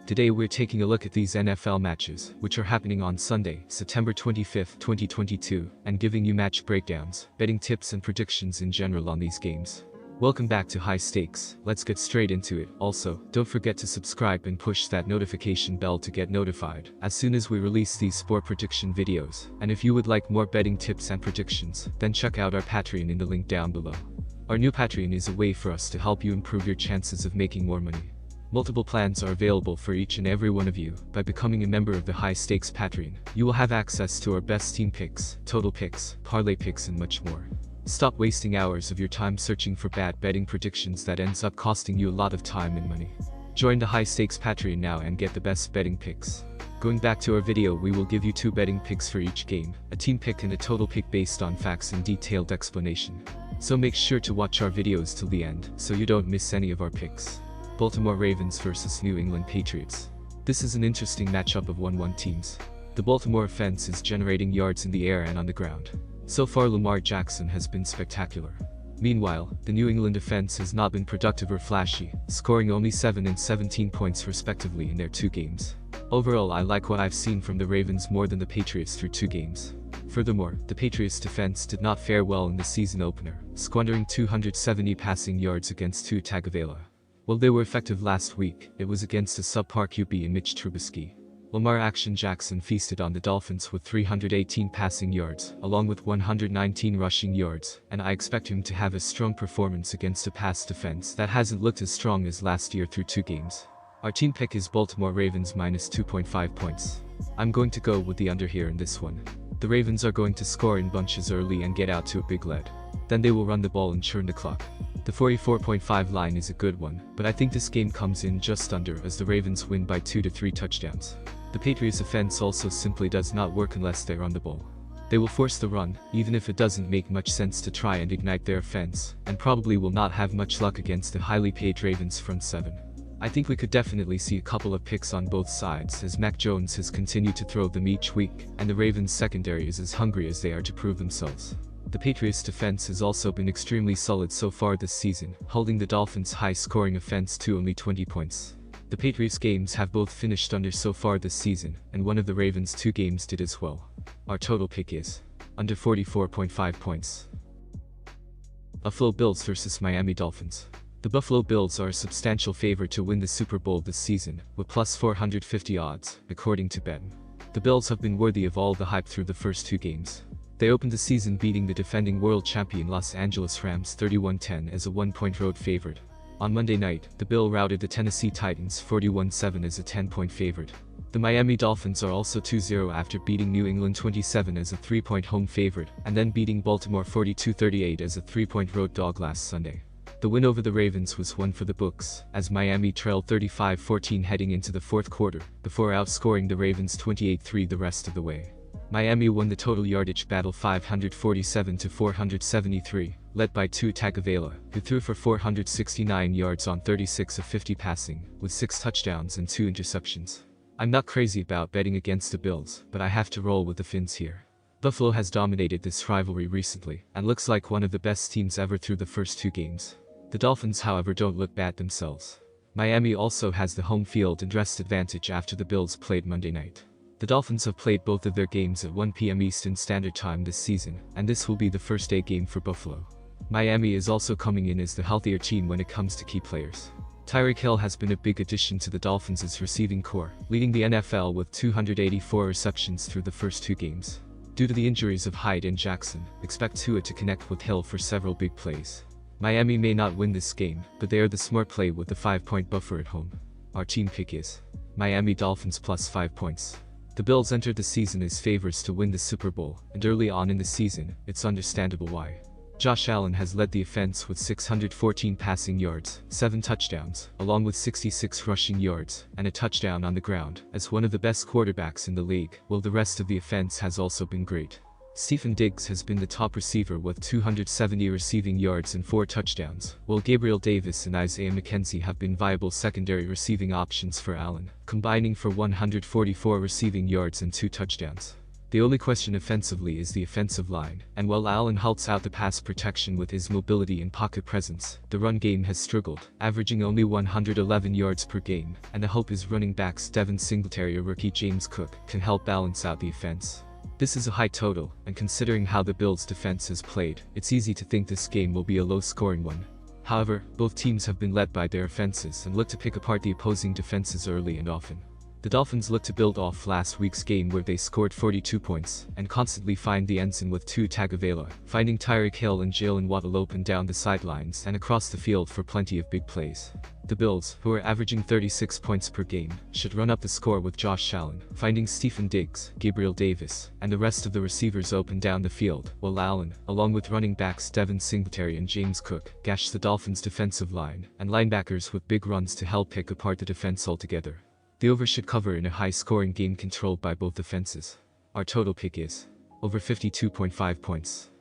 Today we're taking a look at these NFL matches, which are happening on Sunday, September 25th, 2022, and giving you match breakdowns, betting tips and predictions in general on these games. Welcome back to High Stakes. Let's get straight into it. Also, don't forget to subscribe and push that notification bell to get notified as soon as we release these sport prediction videos. And if you would like more betting tips and predictions, then check out our Patreon in the link down below. Our new Patreon is a way for us to help you improve your chances of making more money. Multiple plans are available for each and every one of you. By becoming a member of the High Stakes Patreon, you will have access to our best team picks, total picks, parlay picks and much more. Stop wasting hours of your time searching for bad betting predictions that ends up costing you a lot of time and money. Join the High Stakes Patreon now and get the best betting picks. Going back to our video, we will give you 2 betting picks for each game, a team pick and a total pick based on facts and detailed explanation. So make sure to watch our videos till the end, so you don't miss any of our picks. Baltimore Ravens versus New England Patriots. This is an interesting matchup of 1-1 teams. The Baltimore offense is generating yards in the air and on the ground. So far Lamar Jackson has been spectacular. Meanwhile, the New England offense has not been productive or flashy, scoring only 7 and 17 points respectively in their 2 games. Overall, I like what I've seen from the Ravens more than the Patriots through 2 games. Furthermore, the Patriots defense did not fare well in the season opener, squandering 270 passing yards against Tua Tagovailoa. While they were effective last week, it was against a subpar QB in Mitch Trubisky. Lamar Action Jackson feasted on the Dolphins with 318 passing yards, along with 119 rushing yards, and I expect him to have a strong performance against a pass defense that hasn't looked as strong as last year through 2 games. Our team pick is Baltimore Ravens minus 2.5 points. I'm going to go with the under here in this one. The Ravens are going to score in bunches early and get out to a big lead. Then they will run the ball and churn the clock. The 44.5 line is a good one, but I think this game comes in just under as the Ravens win by 2 to 3 touchdowns. The Patriots offense also simply does not work unless they run the ball. They will force the run, even if it doesn't make much sense to try and ignite their offense, and probably will not have much luck against the highly paid Ravens front 7. I think we could definitely see a couple of picks on both sides as Mac Jones has continued to throw them each week, and the Ravens secondary is as hungry as they are to prove themselves. The Patriots defense has also been extremely solid so far this season, holding the Dolphins' high-scoring offense to only 20 points. The Patriots games have both finished under so far this season, and one of the Ravens' 2 games did as well. Our total pick is under 44.5 points. Buffalo Bills versus Miami Dolphins. The Buffalo Bills are a substantial favorite to win the Super Bowl this season, with plus 450 odds, according to Bet. The Bills have been worthy of all the hype through the first 2 games. They opened the season beating the defending world champion Los Angeles Rams 31-10 as a 1-point road favorite. On Monday night, the Bills routed the Tennessee Titans 41-7 as a 10-point favorite. The Miami Dolphins are also 2-0 after beating New England 27 as a 3-point home favorite, and then beating Baltimore 42-38 as a 3-point road dog last Sunday. The win over the Ravens was one for the books, as Miami trailed 35-14 heading into the 4th quarter, before outscoring the Ravens 28-3 the rest of the way. Miami won the total yardage battle 547 to 473, led by Tua Tagovailoa, who threw for 469 yards on 36 of 50 passing, with 6 touchdowns and 2 interceptions. I'm not crazy about betting against the Bills, but I have to roll with the Fins here. Buffalo has dominated this rivalry recently, and looks like one of the best teams ever through the first 2 games. The Dolphins, however, don't look bad themselves. Miami also has the home field and rest advantage after the Bills played Monday night. The Dolphins have played both of their games at 1 p.m. Eastern Standard Time this season, and this will be the first day game for Buffalo. Miami is also coming in as the healthier team when it comes to key players. Tyreek Hill has been a big addition to the Dolphins' receiving core, leading the NFL with 284 receptions through the first 2 games. Due to the injuries of Hyde and Jackson, expect Tua to connect with Hill for several big plays. Miami may not win this game, but they are the smart play with the 5-point buffer at home. Our team pick is Miami Dolphins plus 5 points. The Bills entered the season as favorites to win the Super Bowl, and early on in the season, it's understandable why. Josh Allen has led the offense with 614 passing yards, 7 touchdowns, along with 66 rushing yards, and a touchdown on the ground, as one of the best quarterbacks in the league, while the rest of the offense has also been great. Stephen Diggs has been the top receiver with 270 receiving yards and 4 touchdowns, while Gabriel Davis and Isaiah McKenzie have been viable secondary receiving options for Allen, combining for 144 receiving yards and 2 touchdowns. The only question offensively is the offensive line, and while Allen helps out the pass protection with his mobility and pocket presence, the run game has struggled, averaging only 111 yards per game, and the hope is running backs Devin Singletary or rookie James Cook can help balance out the offense. This is a high total, and considering how the Bills' defense has played, it's easy to think this game will be a low-scoring one. However, both teams have been led by their offenses and look to pick apart the opposing defenses early and often. The Dolphins look to build off last week's game where they scored 42 points and constantly find the end zone with Tua Tagovailoa, finding Tyreek Hill and Jalen Waddle open down the sidelines and across the field for plenty of big plays. The Bills, who are averaging 36 points per game, should run up the score with Josh Allen, finding Stephen Diggs, Gabriel Davis, and the rest of the receivers open down the field, while Allen, along with running backs Devin Singletary and James Cook, gash the Dolphins' defensive line and linebackers with big runs to help pick apart the defense altogether. The over should cover in a high-scoring game controlled by both defenses. Our total pick is over 52.5 points.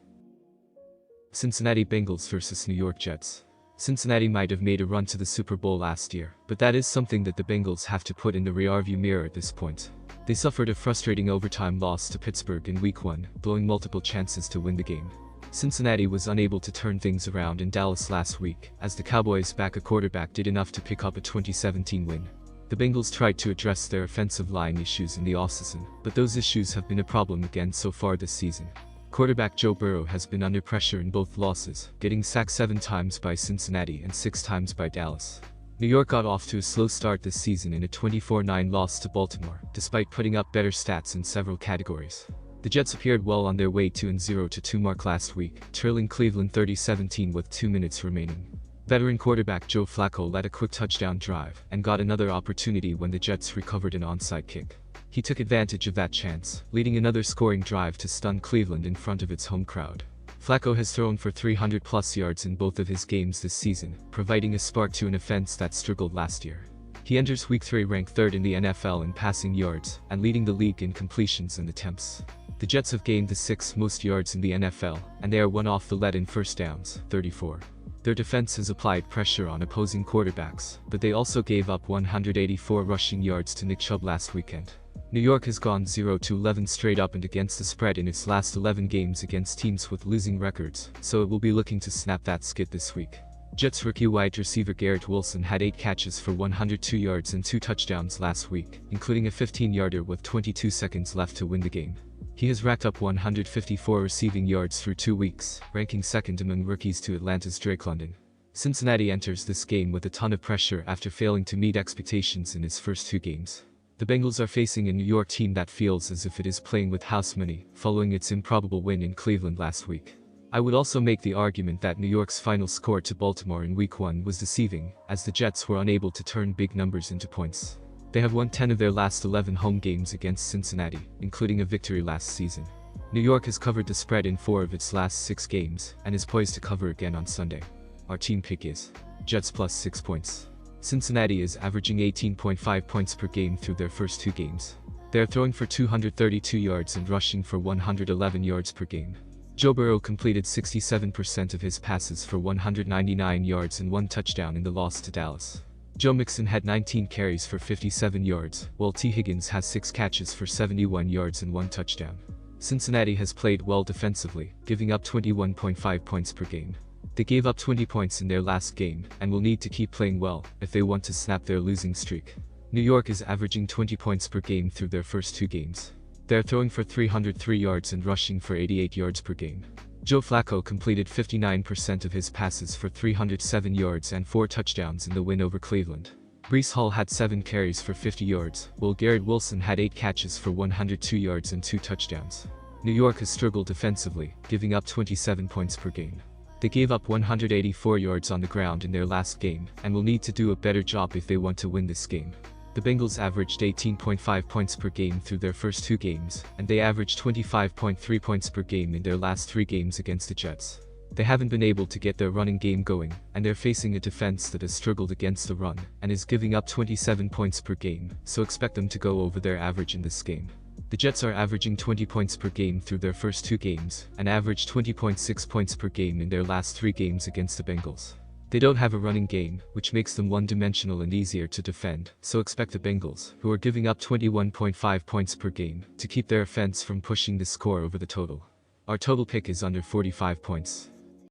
Cincinnati Bengals vs New York Jets. Cincinnati might have made a run to the Super Bowl last year, but that is something that the Bengals have to put in the rearview mirror at this point. They suffered a frustrating overtime loss to Pittsburgh in Week 1, blowing multiple chances to win the game. Cincinnati was unable to turn things around in Dallas last week, as the Cowboys' backup quarterback did enough to pick up a 2017 win. The Bengals tried to address their offensive line issues in the offseason, but those issues have been a problem again so far this season. Quarterback Joe Burrow has been under pressure in both losses, getting sacked 7 times by Cincinnati and 6 times by Dallas. New York got off to a slow start this season in a 24-9 loss to Baltimore, despite putting up better stats in several categories. The Jets appeared well on their way to an 0-2 mark last week, trailing Cleveland 30-17 with 2 minutes remaining. Veteran quarterback Joe Flacco led a quick touchdown drive and got another opportunity when the Jets recovered an onside kick. He took advantage of that chance, leading another scoring drive to stun Cleveland in front of its home crowd. Flacco has thrown for 300-plus yards in both of his games this season, providing a spark to an offense that struggled last year. He enters Week 3 ranked 3rd in the NFL in passing yards and leading the league in completions and attempts. The Jets have gained the 6th most yards in the NFL, and they are 1 off the lead in first downs, 34. Their defense has applied pressure on opposing quarterbacks, but they also gave up 184 rushing yards to Nick Chubb last weekend. New York has gone 0-11 straight up and against the spread in its last 11 games against teams with losing records, so it will be looking to snap that skid this week. Jets rookie wide receiver Garrett Wilson had 8 catches for 102 yards and 2 touchdowns last week, including a 15-yarder with 22 seconds left to win the game. He has racked up 154 receiving yards through 2 weeks, ranking 2nd among rookies to Atlanta's Drake London. Cincinnati enters this game with a ton of pressure after failing to meet expectations in its first 2 games. The Bengals are facing a New York team that feels as if it is playing with house money, following its improbable win in Cleveland last week. I would also make the argument that New York's final score to Baltimore in Week 1 was deceiving, as the Jets were unable to turn big numbers into points. They have won 10 of their last 11 home games against Cincinnati, including a victory last season. New York has covered the spread in 4 of its last 6 games, and is poised to cover again on Sunday. Our team pick is Jets plus 6 points. Cincinnati is averaging 18.5 points per game through their first 2 games. They are throwing for 232 yards and rushing for 111 yards per game. Joe Burrow completed 67% of his passes for 199 yards and 1 touchdown in the loss to Dallas. Joe Mixon had 19 carries for 57 yards, while T. Higgins has 6 catches for 71 yards and 1 touchdown. Cincinnati has played well defensively, giving up 21.5 points per game. They gave up 20 points in their last game, and will need to keep playing well if they want to snap their losing streak. New York is averaging 20 points per game through their first 2 games. They are throwing for 303 yards and rushing for 88 yards per game. Joe Flacco completed 59% of his passes for 307 yards and 4 touchdowns in the win over Cleveland. Breece Hall had 7 carries for 50 yards, while Garrett Wilson had 8 catches for 102 yards and 2 touchdowns. New York has struggled defensively, giving up 27 points per game. They gave up 184 yards on the ground in their last game, and will need to do a better job if they want to win this game. The Bengals averaged 18.5 points per game through their first 2 games, and they averaged 25.3 points per game in their last 3 games against the Jets. They haven't been able to get their running game going, and they're facing a defense that has struggled against the run, and is giving up 27 points per game, so expect them to go over their average in this game. The Jets are averaging 20 points per game through their first 2 games, and averaged 20.6 points per game in their last 3 games against the Bengals. They don't have a running game, which makes them one-dimensional and easier to defend, so expect the Bengals, who are giving up 21.5 points per game, to keep their offense from pushing the score over the total. Our total pick is under 45 points.